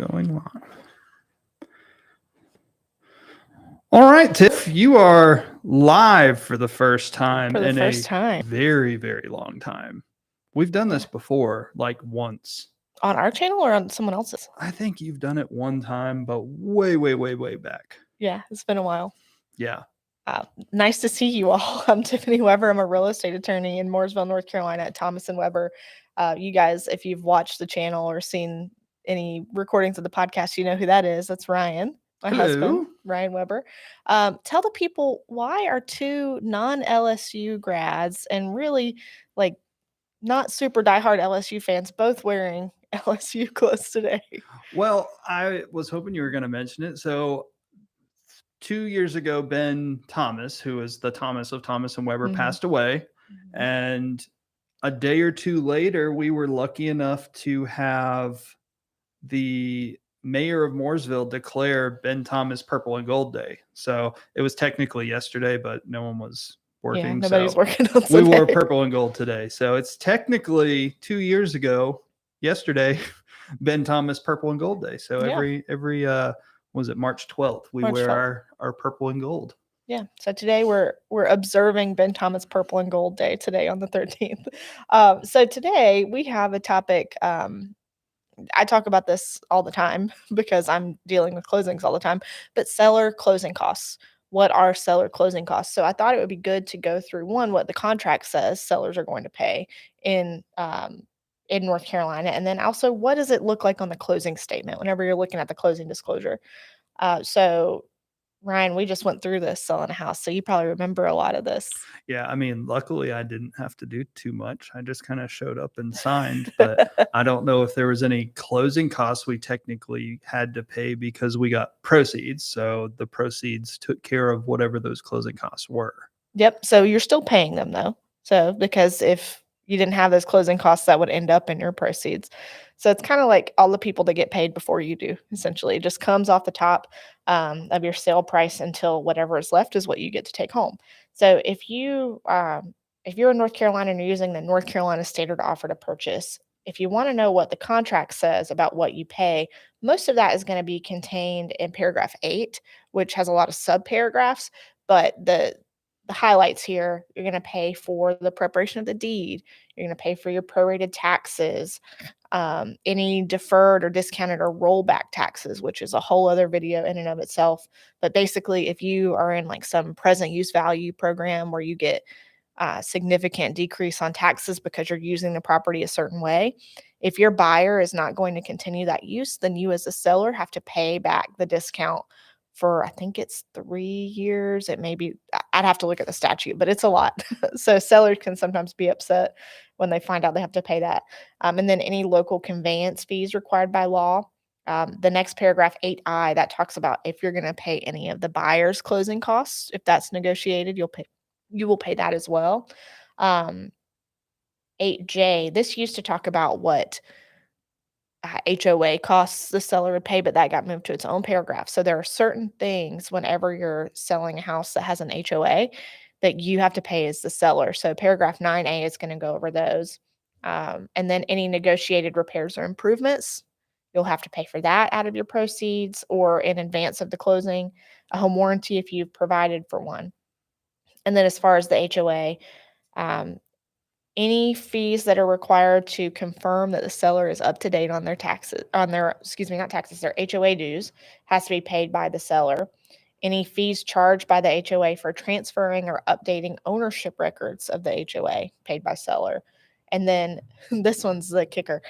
Going live. All right, Tiff, you are live for the first time For the in first a time. very, very long time. We've done this before, like once. On our channel or on someone else's? I think you've done it one time, but way, way, way, way back. Yeah, it's been a while. Yeah. Nice to see you all. I'm Tiffany Weber. I'm a real estate attorney in Mooresville, North Carolina at Thomas & Weber. You guys, if you've watched the channel or seen any recordings of the podcast, you know who that is. That's Ryan, my husband, Ryan Weber. Tell the people, why are two non-LSU grads and really like not super diehard LSU fans both wearing LSU clothes today? Well, I was hoping you were going to mention it. So 2 years ago, Ben Thomas, who is the Thomas of Thomas & Weber, passed away. And a day or two later, we were lucky enough to have the mayor of Mooresville declare Ben Thomas Purple and Gold Day. So it was technically yesterday, but no one was working. Yeah, nobody's so working on we Sunday. wore purple and gold today. So it's technically 2 years ago, yesterday, Ben Thomas Purple and Gold Day. So every was it March 12th? We March wear 12th. our purple and gold. Yeah. So today we're observing Ben Thomas Purple and Gold Day today on the 13th. So today we have a topic. I talk about this all the time because I'm dealing with closings all the time, but seller closing costs. What are seller closing costs? So I thought it would be good to go through what the contract says sellers are going to pay in North Carolina, and then also what does it look like on the closing statement whenever you're looking at the closing disclosure. So Ryan, we just went through this selling a house, so you probably remember a lot of this. Yeah, I mean, luckily I didn't have to do too much. I just kind of showed up and signed, but I don't know if there was any closing costs we technically had to pay because we got proceeds. So the proceeds took care of whatever those closing costs were. Yep. So you're still paying them though. So because if you didn't have those closing costs, that would end up in your proceeds. So it's kind of like all the people that get paid before you do, essentially. It just comes off the top of your sale price until whatever is left is what you get to take home. So if you're in North Carolina and you're using the North Carolina standard offer to purchase, if you want to know what the contract says about what you pay, most of that is going to be contained in paragraph 8, which has a lot of subparagraphs, but the highlights here, you're going to pay for the preparation of the deed. You're going to pay for your prorated taxes, any deferred or discounted or rollback taxes, which is a whole other video in and of itself. But basically, if you are in like some present use value program where you get significant decrease on taxes because you're using the property a certain way, if your buyer is not going to continue that use, then you as a seller have to pay back the discount for, I think it's 3 years. It may be, I'd have to look at the statute, but it's a lot. So sellers can sometimes be upset when they find out they have to pay that. And then any local conveyance fees required by law. The next paragraph 8I, that talks about if you're going to pay any of the buyer's closing costs, if that's negotiated, you will pay that as well. 8J, this used to talk about what HOA costs the seller would pay, but that got moved to its own paragraph. So there are certain things whenever you're selling a house that has an HOA that you have to pay as the seller. So paragraph 9A is going to go over those. And then any negotiated repairs or improvements, you'll have to pay for that out of your proceeds or in advance of the closing, a home warranty if you've provided for one. And then as far as the HOA, any fees that are required to confirm that the seller is up to date on their taxes, their HOA dues, has to be paid by the seller. Any fees charged by the HOA for transferring or updating ownership records of the HOA, paid by seller. And then this one's the kicker.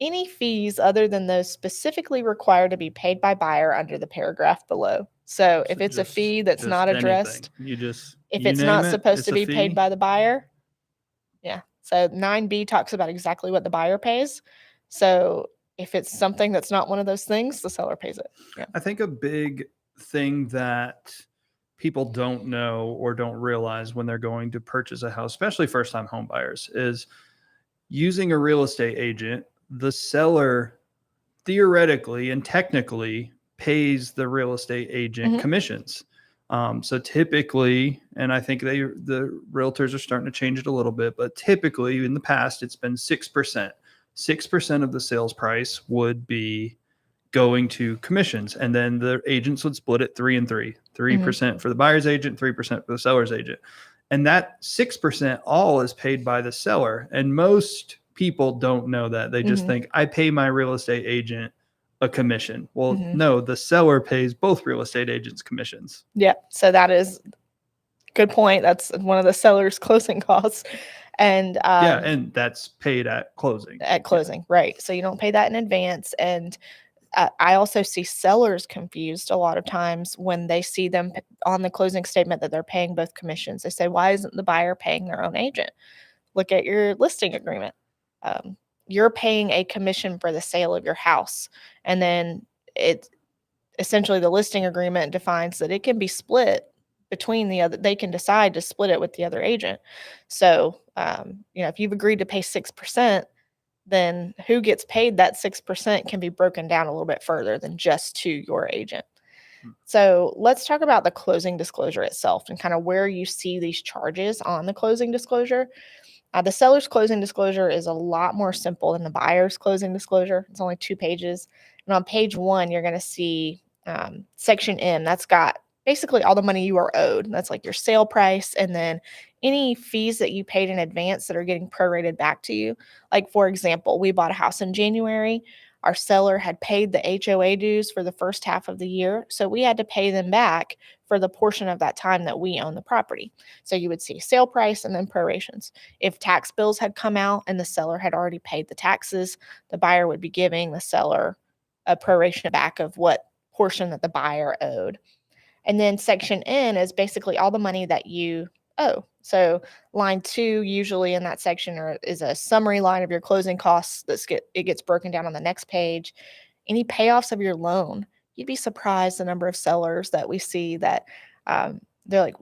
Any fees other than those specifically required to be paid by buyer under the paragraph below. So if it's a fee that's not addressed, if it's not supposed to be paid by the buyer, yeah. So 9B talks about exactly what the buyer pays. So if it's something that's not one of those things, the seller pays it. Yeah. I think a big thing that people don't know or don't realize when they're going to purchase a house, especially first-time home buyers, is using a real estate agent. The seller theoretically and technically pays the real estate agent commissions. So typically, and I think the realtors are starting to change it a little bit, but typically in the past, it's been 6%. 6% of the sales price would be going to commissions. And then the agents would split it 3 and 3, 3% for the buyer's agent, 3% for the seller's agent. And that 6% all is paid by the seller. And most people don't know that. They just think, I pay my real estate agent a commission. Well, no, the seller pays both real estate agents commissions. Yeah. So that is good point. That's one of the seller's closing costs. And yeah, and that's paid at closing. At closing, right. So you don't pay that in advance. And I also see sellers confused a lot of times when they see them on the closing statement that they're paying both commissions. They say, why isn't the buyer paying their own agent? Look at your listing agreement. You're paying a commission for the sale of your house. And then it essentially the listing agreement defines that it can be split between the other. They can decide to split it with the other agent. So, if you've agreed to pay 6%, then who gets paid that 6% can be broken down a little bit further than just to your agent. So let's talk about the closing disclosure itself and kind of where you see these charges on the closing disclosure. The seller's closing disclosure is a lot more simple than the buyer's closing disclosure. It's only 2 pages. And on page 1, you're going to see section M. That's got basically all the money you are owed. That's like your sale price and then any fees that you paid in advance that are getting prorated back to you. Like, for example, we bought a house in January. Our seller had paid the HOA dues for the first half of the year, so we had to pay them back for the portion of that time that we own the property. So you would see sale price and then prorations. If tax bills had come out and the seller had already paid the taxes, the buyer would be giving the seller a proration back of what portion that the buyer owed. And then section N is basically all the money that you owe. So line 2 usually in that section is a summary line of your closing costs. It gets broken down on the next page. Any payoffs of your loan. You'd be surprised the number of sellers that we see that they're like,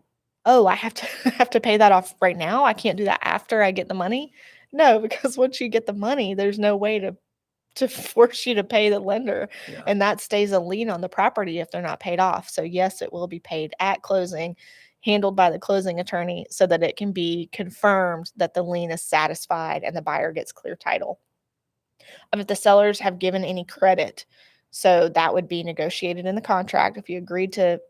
oh, I have to pay that off right now. I can't do that after I get the money. No, because once you get the money, there's no way to force you to pay the lender. Yeah. And that stays a lien on the property if they're not paid off. So yes, it will be paid at closing, handled by the closing attorney so that it can be confirmed that the lien is satisfied and the buyer gets clear title. If the sellers have given any credit, so that would be negotiated in the contract. If you agreed to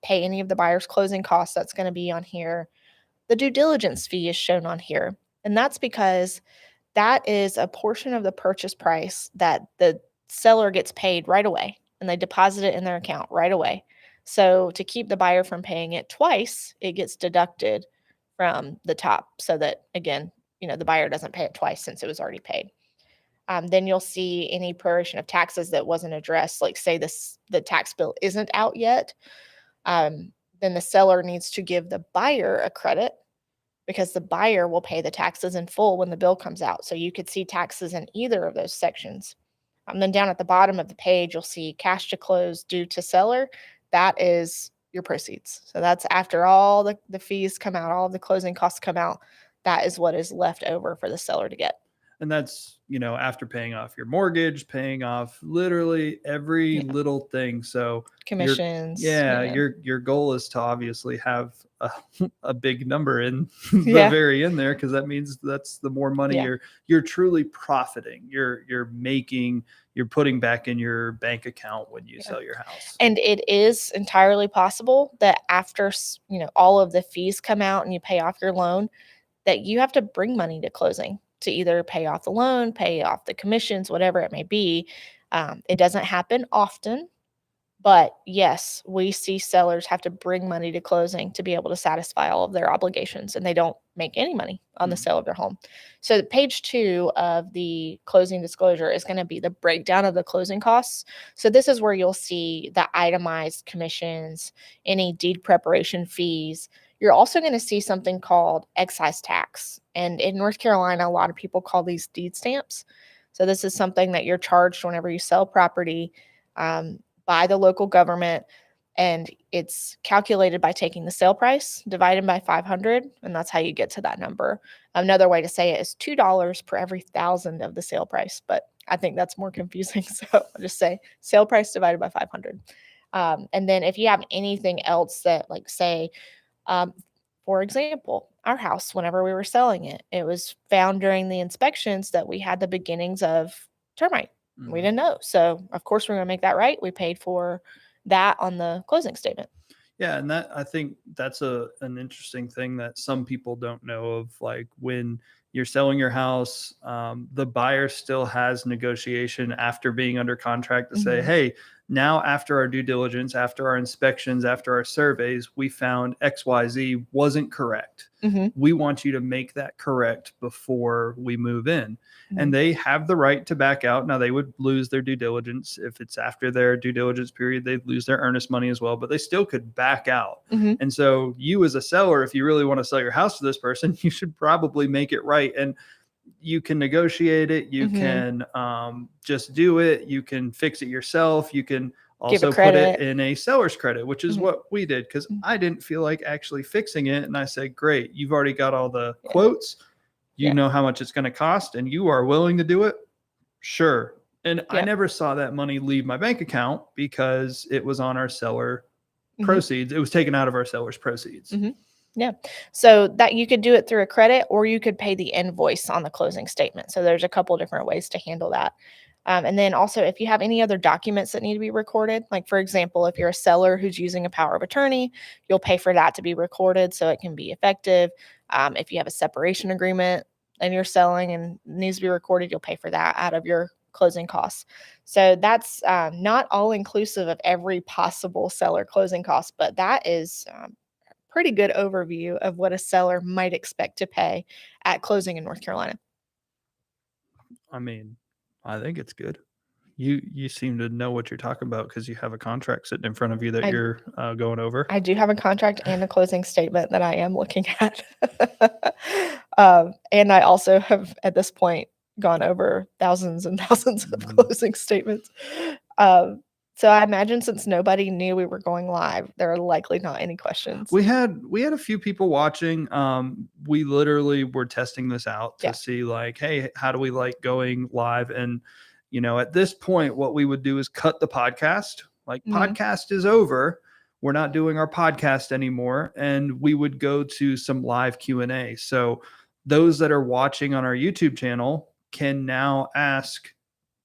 pay any of the buyer's closing costs, that's going to be on here. The due diligence fee is shown on here. And that's because that is a portion of the purchase price that the seller gets paid right away, and they deposit it in their account right away. So to keep the buyer from paying it twice, it gets deducted from the top so that, again, the buyer doesn't pay it twice since it was already paid. Then you'll see any proration of taxes that wasn't addressed, like say the tax bill isn't out yet. Then the seller needs to give the buyer a credit because the buyer will pay the taxes in full when the bill comes out. So you could see taxes in either of those sections. Then down at the bottom of the page, you'll see cash to close due to seller. That is your proceeds. So that's after all the fees come out, all of the closing costs come out. That is what is left over for the seller to get. And that's, after paying off your mortgage, paying off literally every little thing. So commissions. Your goal is to obviously have a big number in the very end there, because that means that's the more money you're truly profiting. You're putting back in your bank account when you sell your house. And it is entirely possible that after all of the fees come out and you pay off your loan, that you have to bring money to closing to either pay off the loan, pay off the commissions, whatever it may be. It doesn't happen often, but yes, we see sellers have to bring money to closing to be able to satisfy all of their obligations, and they don't make any money on the sale of their home. So page 2 of the closing disclosure is going to be the breakdown of the closing costs. So this is where you'll see the itemized commissions, any deed preparation fees. You're also going to see something called excise tax. And in North Carolina, a lot of people call these deed stamps. So this is something that you're charged whenever you sell property by the local government. And it's calculated by taking the sale price divided by 500. And that's how you get to that number. Another way to say it is $2 per every 1,000 of the sale price. But I think that's more confusing. So I'll just say sale price divided by 500. And then if you have anything else that, like, say, for example, our house, whenever we were selling it, it was found during the inspections that we had the beginnings of termite. We didn't know. So of course we're going to make that right. We paid for that on the closing statement. Yeah, and that, I think that's an interesting thing that some people don't know of. Like, when you're selling your house, the buyer still has negotiation after being under contract to say, Mhm. hey, now after our due diligence, after our inspections, after our surveys, we found XYZ wasn't correct. Mhm. We want you to make that correct before we move in. Mhm. And they have the right to back out. Now, they would lose their due diligence. If it's after their due diligence period, they'd lose their earnest money as well, but they still could back out. Mhm. And so, you as a seller, if you really want to sell your house to this person, you should probably make it right. And you can negotiate it. You Mhm. can just do it. You can fix it yourself. You can Give it also put it credit. in a seller's credit, which is Mhm. what we did, because Mhm. I didn't feel like actually fixing it. And I said, great, you've already got all the Yeah. quotes. You Yeah. know how much it's going to cost, and you are willing to do it. Sure. And I Yeah. never saw that money leave my bank account because it was on our seller Mhm. proceeds. It was taken out of our seller's proceeds. Mhm. Yeah. So that you could do it through a credit, or you could pay the invoice on the closing statement. So there's a couple different ways to handle that. And then also, if you have any other documents that need to be recorded, like for example, if you're a seller who's using a power of attorney, you'll pay for that to be recorded so it can be effective. If you have a separation agreement and you're selling and needs to be recorded, you'll pay for that out of your closing costs. So that's not all inclusive of every possible seller closing cost, but that is pretty good overview of what a seller might expect to pay at closing in North Carolina. I mean, I think it's good. You seem to know what you're talking about because you have a contract sitting in front of you that I you're going over. I do have a contract and a closing statement that I am looking at. And I also have, at this point, gone over thousands and thousands of Mhm. closing statements. Um, so I imagine since nobody knew we were going live, there are likely not any questions. We had a few people watching. We literally were testing this out to Yeah. see, like, hey, how do we like going live? And at this point, what we would do is cut the podcast. Like, Mhm. podcast is over. We're not doing our podcast anymore, and we would go to some live Q&A. So those that are watching on our YouTube channel can now ask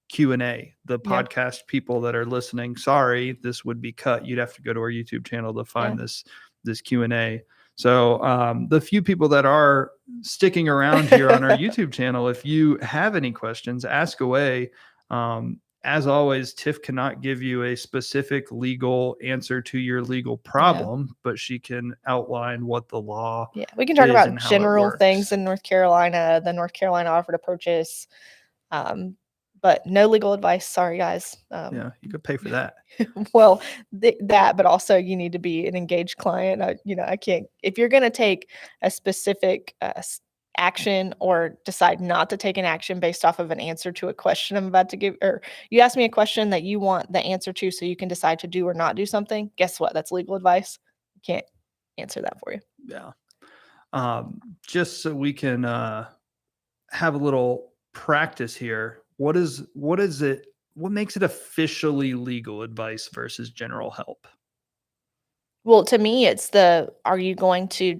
Q&A. The Yeah. podcast people that are listening, sorry, this would be cut. You'd have to go to our YouTube channel to find Yeah. this Q&A. So the few people that are sticking around here on our YouTube channel, if you have any questions, ask away. As always, Tiff cannot give you a specific legal answer to your legal problem, but she can outline what the law Yeah, we can talk is about and how it general things works. in North Carolina, the North Carolina offer to purchase, but no legal advice. Sorry, guys. Yeah, you could pay for that. Well, that, but also you need to be an engaged client. I can't, if you're going to take a specific action or decide not to take an action based off of an answer to a question I'm about to give, or you ask me a question that you want the answer to so you can decide to do or not do something, guess what? That's legal advice. I can't answer that for you. Yeah. Just so we can have a little practice here. What makes it officially legal advice versus general help? Well, to me, it's are you going to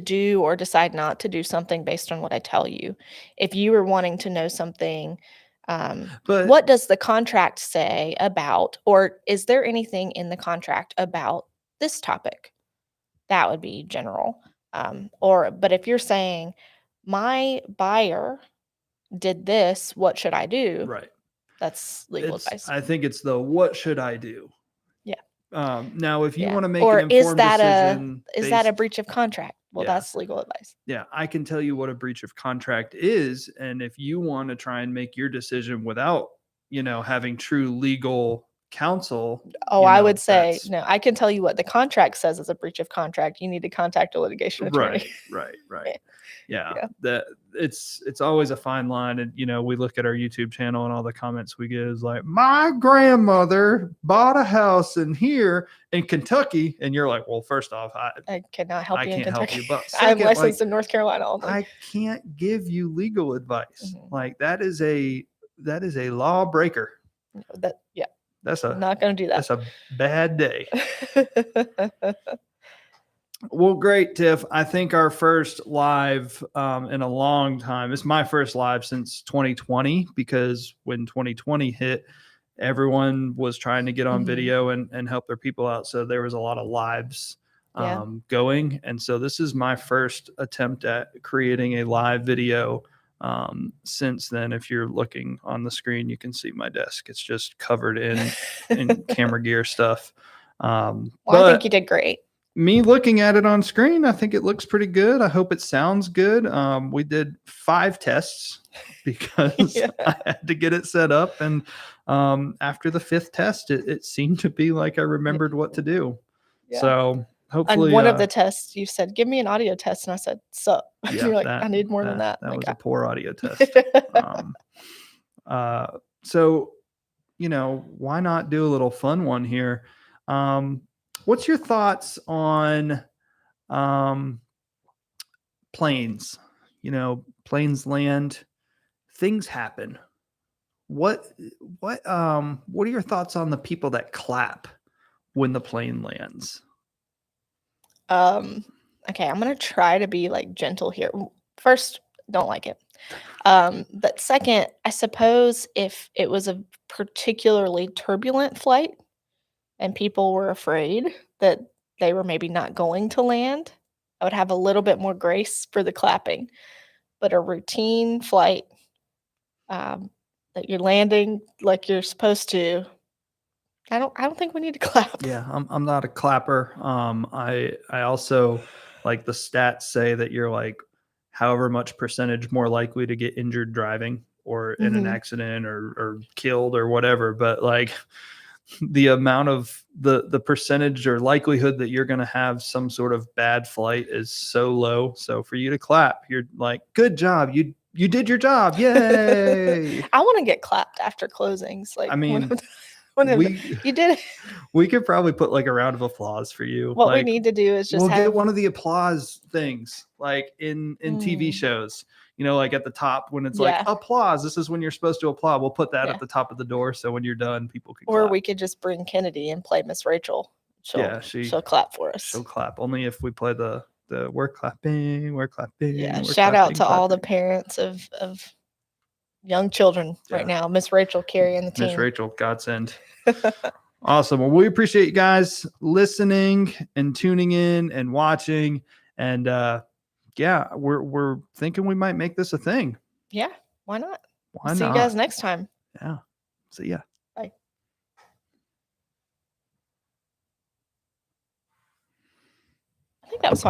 do or decide not to do something based on what I tell you? If you were wanting to know something, But what does the contract say about, or is there anything in the contract about this topic? That would be general. But if you're saying, my buyer did this, what should I do? right. That's legal advice. I think it's the what should I do? Yeah. Now, if you Yeah. want to make an Or informed decision is that a based, breach of contract? Well, yeah, that's legal advice. yeah, I can tell you what a breach of contract is. And if you want to try and make your decision without, having true legal counsel, Oh, I would say, that's no, I can tell you what the contract says is a breach of contract. You need to contact a litigation attorney. right. Yeah. Yeah, Yeah. that it's always a fine line. And we look at our YouTube channel, and all the comments we get is like, my grandmother bought a house in Kentucky, and you're like, well, first off, I cannot help I you in can't help Kentucky. you, but I'm second, licensed in North Carolina only. I can't give you legal advice. Mhm. Like, that is a lawbreaker. Yeah, That's I'm not going to do that's a bad day. that. Well, great, Tiff. I think our first live in a long time. It's my first live since 2020 because when 2020 hit, everyone was trying to get on video and help their people out. So there was a lot of lives Yeah. going. And so this is my first attempt at creating a live video. Since then, if you're looking on the screen, you can see my desk. It's just covered in camera gear stuff. Well, But I think you did great. me looking at it on screen, I think it looks pretty good. I hope it sounds good. We did 5 tests because Yeah. I had to get it set up. And after the 5th test, it seemed to be like I remembered what to do. Yeah. So hopefully, And one of the tests, you said, "Give me an audio test," and I said, "Sup?" yeah, You're like, "I need more than that." That Like, was a poor audio test. So, why not do a little fun one here? What's your thoughts on planes? Planes land, things happen. What are your thoughts on the people that clap when the plane lands? Okay, I'm gonna try to be like gentle here. First, don't like it. But second, I suppose if it was a particularly turbulent flight and people were afraid that they were maybe not going to land, I would have a little bit more grace for the clapping. But a routine flight, that you're landing like you're supposed to, I don't think we need to clap. Yeah, I'm not a clapper. I also, like, the stats say that you're like however much percentage more likely to get injured driving or in an Mhm. accident or killed or whatever. But like the amount of the percentage or likelihood that you're going to have some sort of bad flight is so low. So for you to clap, you're like, good job. You did your job. Yay. I wanna get clapped after closings, like, I mean, when we you did it. we could probably put like a round of applause for you. What we Like, need to do is just we'll get have one of the applause things like in TV shows, like at the top when it's like yeah, applause. This is when you're supposed to applaud. We'll put that yeah. at the top of the door. So when you're done, people can Or clap. we could just bring Kennedy and play Miss Rachel. Yeah, She'll clap for us. she'll clap only if we play the we're clapping, we're clapping, Yeah, we're shout out clapping, to all the clapping. parents of young children right Yeah. now. Miss Rachel carrying the Miss team. Rachel, godsend. Awesome. Well, we appreciate you guys listening and tuning in and watching. And yeah, we're thinking we might make this a thing. Yeah, why not? Why See you not? guys next time. Yeah. See ya. Bye. I think that was fine.